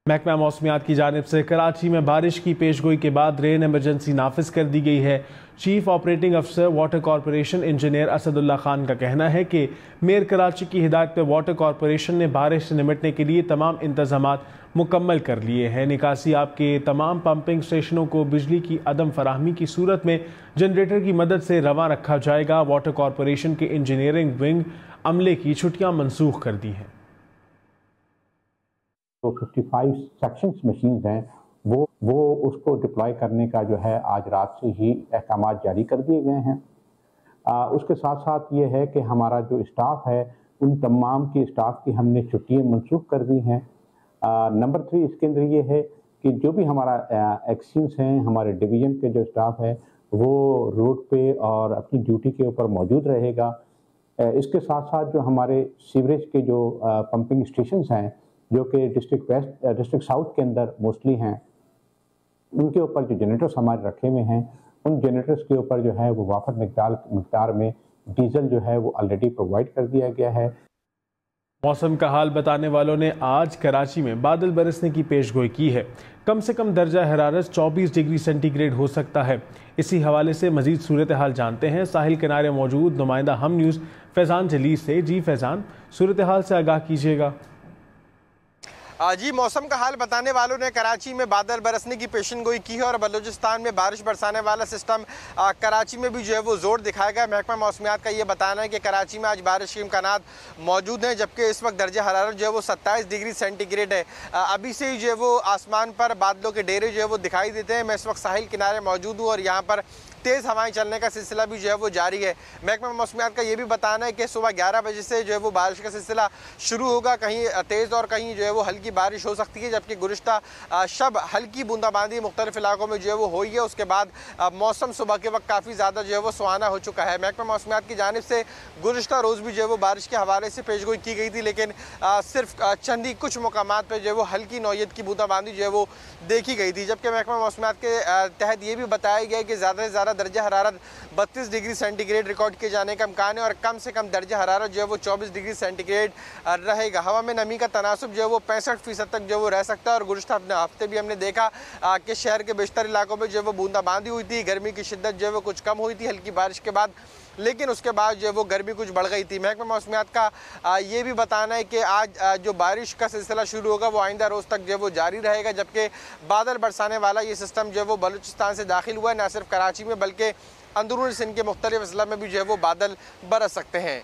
महकमा मौसमियात की जानिब से कराची में बारिश की पेशगोई के बाद रेन एमरजेंसी नाफिज कर दी गई है। चीफ ऑपरेटिंग अफसर water corporation engineer Asadullah Khan का कहना है कि मेयर कराची की हिदायत पर वाटर कॉरपोरेशन ने बारिश से निपटने के लिए तमाम इंतजामात मुकम्मल कर लिए हैं। निकासी आपके तमाम पंपिंग स्टेशनों को बिजली की अदम फराहमी की सूरत में जनरेटर की मदद से रवां रखा जाएगा। वाटर कॉरपोरेशन के इंजीनियरिंग विंग अमले की छुट्टियां मनसूख कर दी हैं। तो 55 सेक्शंस मशीन्स हैं वो उसको डिप्लॉय करने का जो है आज रात से ही अहकाम जारी कर दिए गए हैं। उसके साथ साथ ये है कि हमारा जो स्टाफ है उन तमाम की स्टाफ की हमने छुट्टियाँ मनसूख कर दी हैं। नंबर 3 इसके अंदर ये है कि जो भी हमारा एक्सचेंज हैं, हमारे डिवीज़न के जो स्टाफ है वो रोड पे और अपनी ड्यूटी के ऊपर मौजूद रहेगा। इसके साथ साथ जो हमारे सीवरेज के जो पंपिंग स्टेशंस हैं जो कि डिस्ट्रिक्ट साउथ के अंदर मोस्टली हैं, उनके ऊपर जो जनरेटर्स हमारे रखे हुए हैं उन जनरेटर्स के ऊपर जो है वो वाफर मिकदार में डीजल जो है वो ऑलरेडी प्रोवाइड कर दिया गया है। मौसम का हाल बताने वालों ने आज कराची में बादल बरसने की पेशगोई की है। कम से कम दर्जा हरारत 24 डिग्री सेंटीग्रेड हो सकता है। इसी हवाले से मजीद सूरत हाल जानते हैं साहिल किनारे मौजूद नुमाइंदा हम न्यूज़ फैज़ान जलील से। जी फैज़ान, सूरत हाल से आगाह कीजिएगा। जी, मौसम का हाल बताने वालों ने कराची में बादल बरसने की पेशनगोई की है और बलूचिस्तान में बारिश बरसाने वाला सिस्टम कराची में भी जो है वो जोर दिखाएगा। महकमा मौसमियात का ये बताना है कि कराची में आज बारिश के इम्कानात मौजूद हैं, जबकि इस वक्त दर्जा हरारत जो है वो 27 डिग्री सेंटीग्रेड है। अभी से ही जो है वो आसमान पर बादलों के डेरे जो है वो दिखाई देते हैं। मैं इस वक्त साहिल किनारे मौजूद हूँ और यहाँ पर तेज़ हवाएं चलने का सिलसिला भी जो है वो जारी है। महकमा मौसमियात का ये भी बताना है कि सुबह 11 बजे से जो है वो बारिश का सिलसिला शुरू होगा। कहीं तेज़ और कहीं जो है वो हल्की बारिश हो सकती है, जबकि गुज़िश्ता शब हल्की बूंदाबांदी मुख्तलिफ इलाकों में जो है वो हुई है। उसके बाद मौसम सुबह के वक्त काफ़ी ज़्यादा जो है वो सुहाना हो चुका है। महकमा मौसमियात की जानिब से गुज़िश्ता रोज़ भी जो है वो बारिश के हवाले से पेशगोई की गई थी, लेकिन सिर्फ चंदी कुछ मकामात पर जो है वो हल्की नौयत की बूंदाबांदी जो है वो देखी गई थी। जबकि महकमा मौसमियात के तहत ये भी बताया गया है कि ज़्यादा से ज़्यादा दर्जा हरारत 32 डिग्री सेंटीग्रेड रिकॉर्ड किए जाने का इम्कान है और कम से कम दर्जा हरारत जो है वो 24 डिग्री सेंटीग्रेड रहेगा। हवा में नमी का तनासुब जो है वो 65% तक जो है वो रह सकता है। और गुज़िश्ता हफ्ते भी हमने देखा कि शहर के बेशतर इलाकों में जो है वो बूंदाबांदी हुई थी, गर्मी की शिद्दत जो है वो कुछ कम हुई थी हल्की बारिश के बाद, लेकिन उसके बाद जो है वो गर्मी कुछ बढ़ गई थी। महकमा मौसमियात का ये भी बताना है कि आज जो बारिश का सिलसिला शुरू होगा वो आइंदा रोज़ तक जो है वो जारी रहेगा, जबकि बादल बरसाने वाला ये सिस्टम जो है वो बलूचिस्तान से दाखिल हुआ है। न सिर्फ कराची में बल्कि अंदरूनी सिंध के मुख्तलिफ अजला में भी जो है वो बादल बरस सकते हैं।